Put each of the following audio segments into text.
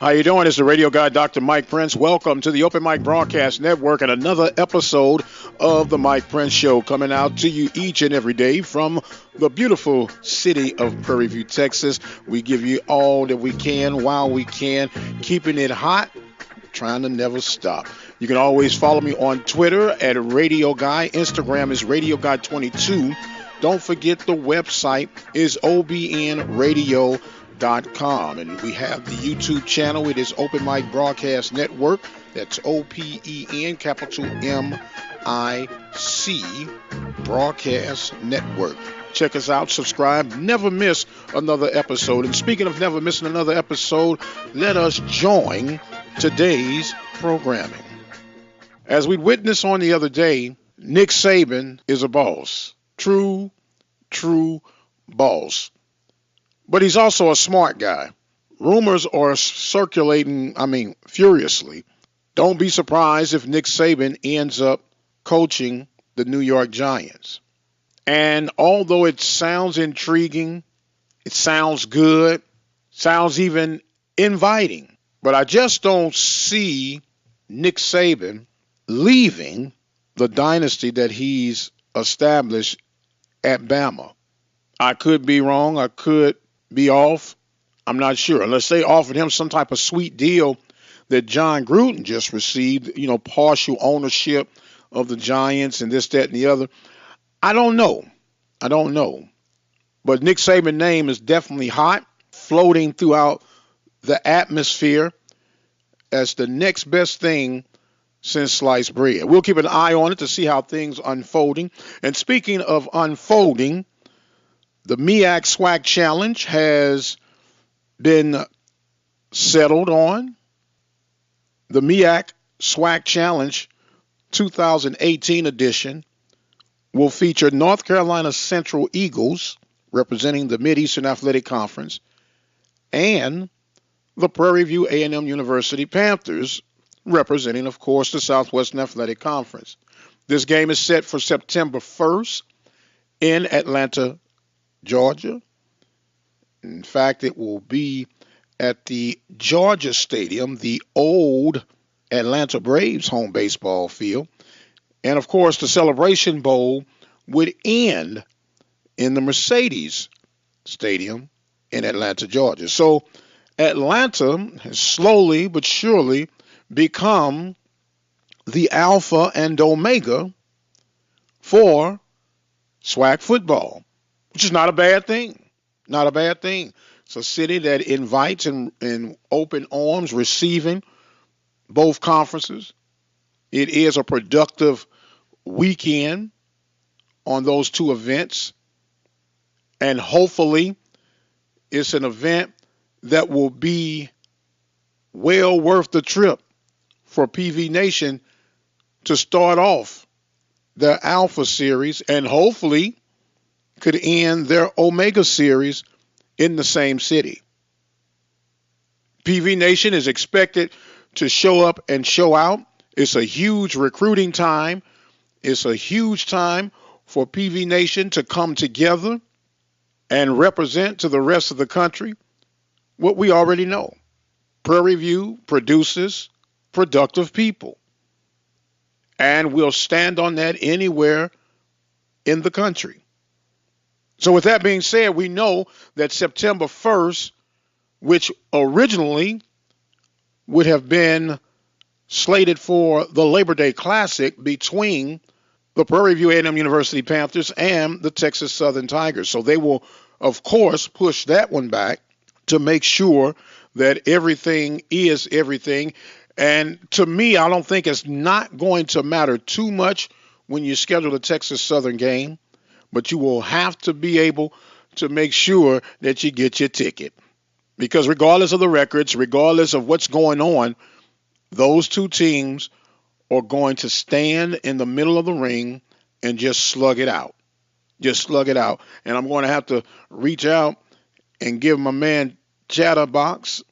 How you doing? It's the radio guy, Dr. Mike Prince. Welcome to the Open Mic Broadcast Network and another episode of the Mike Prince Show, coming out to you each and every day from the beautiful city of Prairie View, Texas. We give you all that we can while we can, keeping it hot, trying to never stop. You can always follow me on Twitter at Radio Guy. Instagram is Radio Guy 22. Don't forget the website is obnradio.com. And we have the YouTube channel. It is Open Mic Broadcast Network. That's OPEN, capital MIC, Broadcast Network. Check us out, subscribe, never miss another episode. And speaking of never missing another episode, let us join today's programming. As we witnessed on the other day, Nick Saban is a boss. True boss. But he's also a smart guy. Rumors are circulating, furiously. Don't be surprised if Nick Saban ends up coaching the New York Giants. And although it sounds intriguing, it sounds good, sounds even inviting, but I just don't see Nick Saban leaving the dynasty that he's established at Bama. I could be wrong. I could be off. I'm not sure. Unless they offered him some type of sweet deal that John Gruden just received, partial ownership of the Giants and this, that, and the other. I don't know. But Nick Saban's name is definitely hot, floating throughout the atmosphere as the next best thing since sliced bread. We'll keep an eye on it to see how things unfolding. And speaking of unfolding, the MEAC SWAC Challenge has been settled on. The MEAC SWAC Challenge 2018 edition will feature North Carolina Central Eagles, representing the Mid-Eastern Athletic Conference, and the Prairie View A&M University Panthers, representing, of course, the Southwestern Athletic Conference. This game is set for September 1st in Atlanta, Georgia. In fact, it will be at the Georgia Stadium, the old Atlanta Braves home baseball field. And, of course, the Celebration Bowl would end in the Mercedes Stadium in Atlanta, Georgia. So Atlanta has slowly but surely become the alpha and omega for SWAC football, which is not a bad thing. Not a bad thing. It's a city that invites in open arms, receiving both conferences. It is a productive weekend on those two events. And hopefully it's an event that will be well worth the trip for PV Nation to start off their Alpha Series and hopefully could end their Omega Series in the same city. PV Nation is expected to show up and show out. It's a huge recruiting time. It's a huge time for PV Nation to come together and represent to the rest of the country what we already know. Prairie View produces productive people. And we'll stand on that anywhere in the country. So with that being said, we know that September 1st, which originally would have been slated for the Labor Day Classic between the Prairie View A&M University Panthers and the Texas Southern Tigers. So they will, of course, push that one back to make sure that everything is everything. And to me, I don't think it's not going to matter too much when you schedule a Texas Southern game, but you will have to be able to make sure that you get your ticket. Because regardless of the records, regardless of what's going on, those two teams are going to stand in the middle of the ring and just slug it out. Just slug it out. And I'm going to have to reach out and give my man Chatterbox,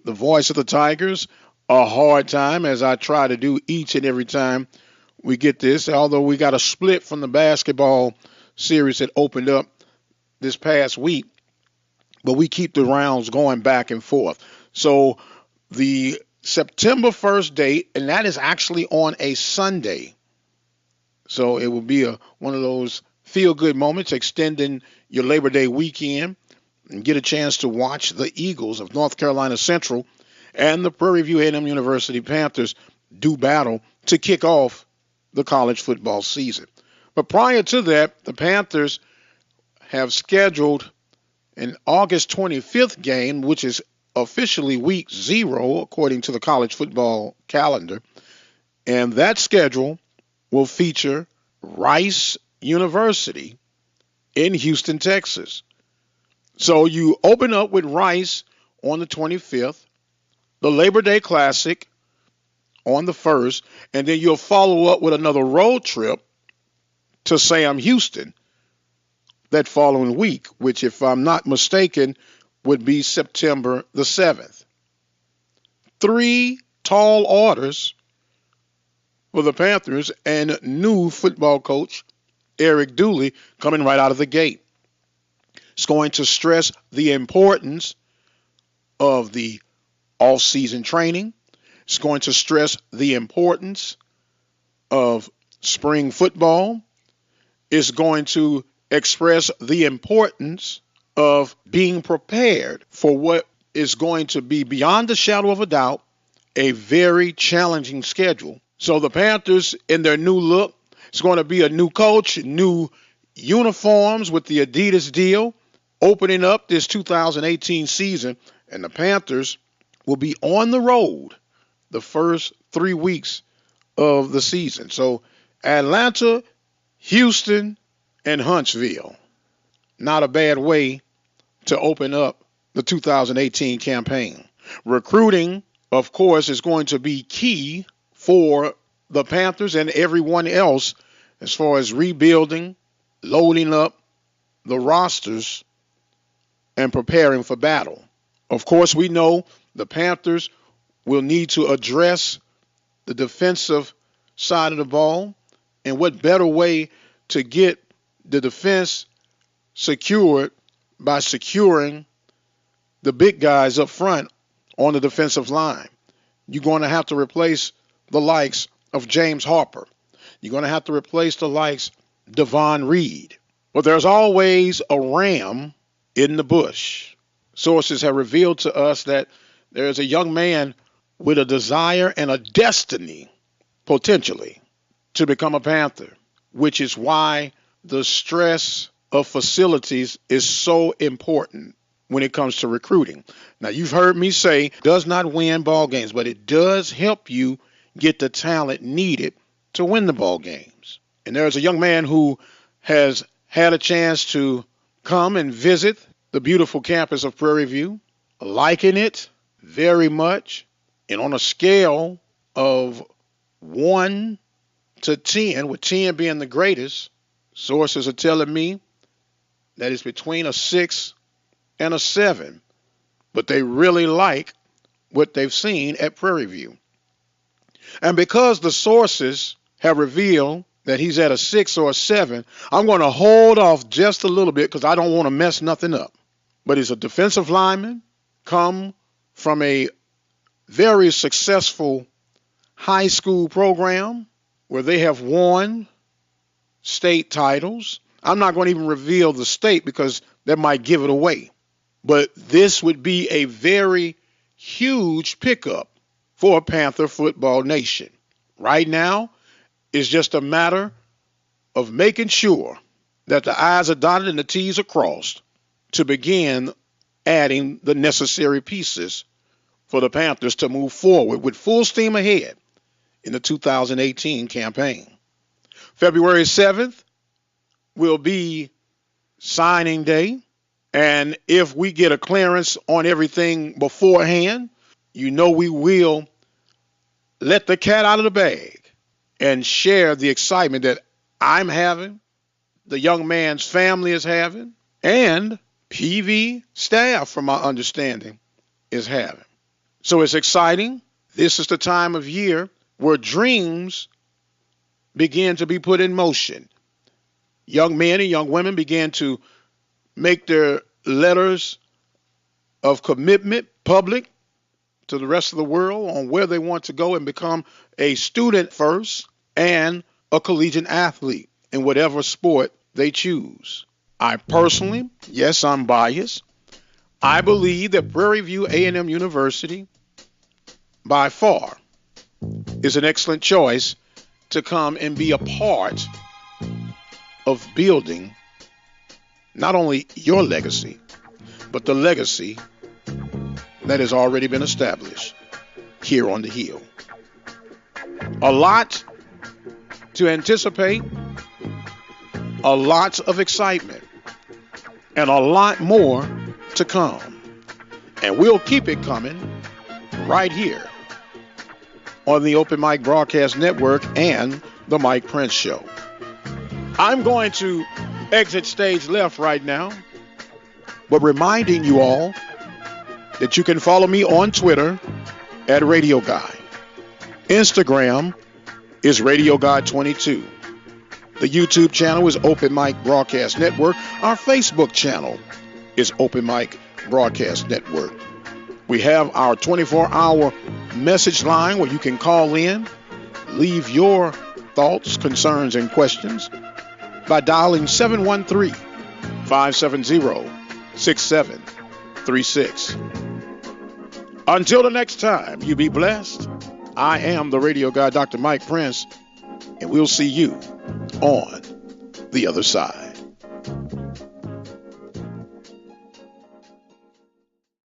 the voice of the Tigers, a hard time, as I try to do each and every time we get this, although we got a split from the basketball series that opened up this past week, but we keep the rounds going back and forth. So The September 1st date, and that is actually on a Sunday. So it will be one of those feel good moments, extending your Labor Day weekend and get a chance to watch the Eagles of North Carolina Central and the Prairie View A&M University Panthers do battle to kick off the college football season. But prior to that, the Panthers have scheduled an August 25th game, which is officially week 0 according to the college football calendar. And that schedule will feature Rice University in Houston, Texas. So you open up with Rice on the 25th, the Labor Day Classic on the 1st, and then you'll follow up with another road trip to Sam Houston that following week, which, if I'm not mistaken, would be September the 7th. 3 tall orders for the Panthers and new football coach Eric Dooley coming right out of the gate. It's going to stress the importance of the off-season training. It's going to stress the importance of spring football. It's going to express the importance of being prepared for what is going to be, beyond a shadow of a doubt, a very challenging schedule. So the Panthers, in their new look, it's going to be a new coach, new uniforms with the Adidas deal, opening up this 2018 season, and the Panthers will be on the road the first 3 weeks of the season. So Atlanta, Houston, and Huntsville. Not a bad way to open up the 2018 campaign. Recruiting, of course, is going to be key for the Panthers and everyone else as far as rebuilding, loading up the rosters, and preparing for battle. Of course, we know the Panthers will need to address the defensive side of the ball, and what better way to get the defense secured by securing the big guys up front on the defensive line. You're going to have to replace the likes of James Harper. You're going to have to replace the likes of Devon Reed. But there's always a ram in the bush. Sources have revealed to us that there's a young man with a desire and a destiny, potentially, to become a Panther, which is why the stress of facilities is so important when it comes to recruiting. Now, you've heard me say it does not win ball games, but it does help you get the talent needed to win the ball games. And there's a young man who has had a chance to come and visit the beautiful campus of Prairie View, liking it very much, and on a scale of 1 to 10, with 10 being the greatest, sources are telling me that it's between a 6 and a 7, but they really like what they've seen at Prairie View. And because the sources have revealed that he's at a 6 or a 7, I'm going to hold off just a little bit because I don't want to mess nothing up. But he's a defensive lineman, come from a very successful high school program where they have won state titles. I'm not going to even reveal the state because that might give it away. But this would be a very huge pickup for Panther Football Nation. Right now, it's just a matter of making sure that the I's are dotted and the T's are crossed to begin adding the necessary pieces for the Panthers to move forward with full steam ahead in the 2018 campaign. February 7th will be signing day, and if we get a clearance on everything beforehand, you know we will let the cat out of the bag and share the excitement that I'm having, the young man's family is having, and PV staff, from my understanding, is having. So it's exciting. This is the time of year where dreams begin to be put in motion. Young men and young women begin to make their letters of commitment public, to the rest of the world on where they want to go and become a student first and a collegiate athlete in whatever sport they choose. I personally, yes, I'm biased. I believe that Prairie View A&M University, by far, is an excellent choice to come and be a part of building not only your legacy, but the legacy that has already been established here on the Hill. A lot to anticipate, a lot of excitement, and a lot more to come. And we'll keep it coming right here on the Open Mic Broadcast Network and the Mike Prince Show. I'm going to exit stage left right now, but reminding you all that you can follow me on Twitter at Radio Guy. Instagram is Radio Guy 22. The YouTube channel is Open Mic Broadcast Network. Our Facebook channel is Open Mic Broadcast Network. We have our 24-hour message line where you can call in, leave your thoughts, concerns, and questions by dialing 713-570-6736. Until the next time, you be blessed. I am the radio guy, Dr. Mike Prince, and we'll see you on the other side.